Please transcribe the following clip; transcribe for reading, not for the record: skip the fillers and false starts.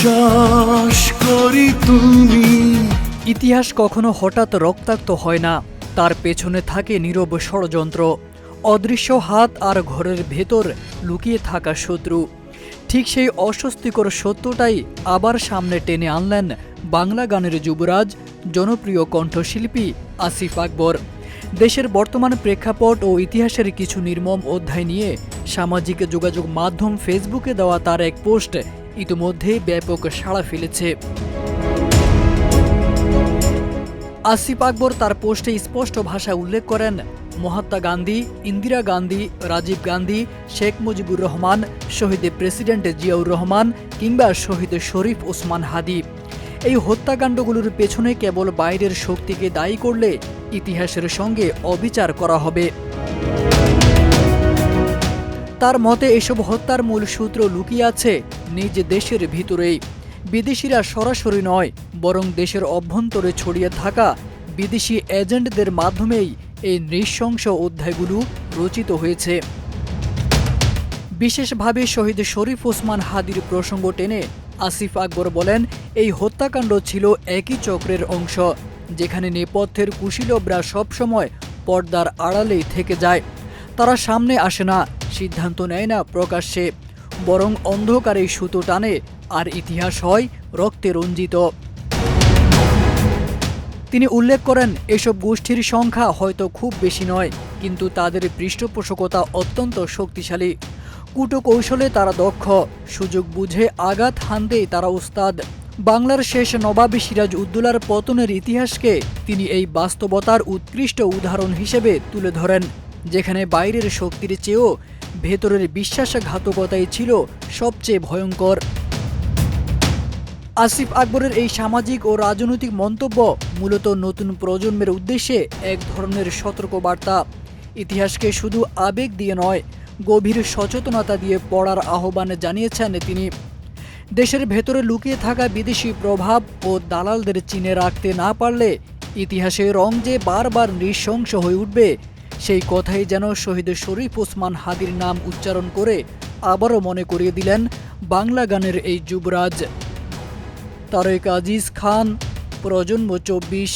বিশ্বাস করি তুমি। ইতিহাস কখনো হঠাৎ রক্তাক্ত হয় না, তার পেছনে থাকে নীরব ষড়যন্ত্র, অদৃশ্য হাত আর ঘরের ভেতর লুকিয়ে থাকা শত্রু। ঠিক সেই অস্বস্তিকর সত্যটাই আবার সামনে টেনে আনলেন বাংলা গানের যুবরাজ, জনপ্রিয় কণ্ঠশিল্পী আসিফ আকবর। দেশের বর্তমান প্রেক্ষাপট ও ইতিহাসের কিছু নির্মম অধ্যায় নিয়ে সামাজিক যোগাযোগ মাধ্যম ফেসবুকে দেওয়া তার এক পোস্ট ইতিমধ্যেই ব্যাপক সাড়া ফেলেছে। আসিফ আকবর তার পোস্টে স্পষ্ট ভাষায় উল্লেখ করেন, মহাত্মা গান্ধী, ইন্দিরা গান্ধী, রাজীব গান্ধী, শেখ মুজিবুর রহমান, শহীদ প্রেসিডেন্ট জিয়াউর রহমান কিংবা শহীদ শরীফ ওসমান হাদি। এই হত্যাকাণ্ডগুলোর পেছনে কেবল বাইরের শক্তিকে দায়ী করলে ইতিহাসের সঙ্গে অবিচার করা হবে। তার মতে এসব হত্যার মূল সূত্র লুকিয়ে আছে নিজ দেশের ভিতরেই। বিদেশিরা সরাসরি নয়, বরং দেশের অভ্যন্তরে ছড়িয়ে থাকা বিদেশি এজেন্টদের মাধ্যমেই এই নৃশংস অধ্যায়গুলো রচিত হয়েছে। বিশেষভাবে শহীদ শরীফ ওসমান হাদির প্রসঙ্গ টেনে আসিফ আকবর বলেন, এই হত্যাকাণ্ড ছিল একই চক্রের অংশ, যেখানে নেপথ্যের কুশীলবরা সবসময় পর্দার আড়ালেই থেকে যায়। তারা সামনে আসে না, সিদ্ধান্ত নেয় না প্রকাশ্যে, বরং অন্ধকারেই সুতো টানে, আর ইতিহাস হয় রক্তে রঞ্জিত। তিনি উল্লেখ করেন, এসব গোষ্ঠীর সংখ্যা হয়তো খুব বেশি নয়, কিন্তু তাদের পৃষ্ঠপোষকতা অত্যন্ত শক্তিশালী। কূটকৌশলে তারা দক্ষ, সুযোগ বুঝে আঘাত হানতেই তারা উস্তাদ। বাংলার শেষ নবাবী সিরাজ উদ্দৌলার পতনের ইতিহাসকে তিনি এই বাস্তবতার উৎকৃষ্ট উদাহরণ হিসেবে তুলে ধরেন, যেখানে বাইরের শক্তির চেয়েও ভেতরের বিশ্বাসঘাতকতাই ছিল সবচেয়ে ভয়ঙ্কর। আসিফ আকবরের এই সামাজিক ও রাজনৈতিক মন্তব্য মূলত নতুন প্রজন্মের উদ্দেশ্যে এক ধরনের সতর্কবার্তা। ইতিহাসকে শুধু আবেগ দিয়ে নয়, গভীর সচেতনতা দিয়ে পড়ার আহ্বান জানিয়েছেন তিনি। দেশের ভেতরে লুকিয়ে থাকা বিদেশি প্রভাব ও দালালদের চিনে রাখতে না পারলে ইতিহাসে রং যে বারবার নৃশংস হয়ে উঠবে, সেই কথাই যেন শহীদ শরীফ ওসমান হাদির নাম উচ্চারণ করে আবারও মনে করিয়ে দিলেন বাংলা গানের এই যুবরাজ। তারেক আজিজ খান, প্রজন্ম 24।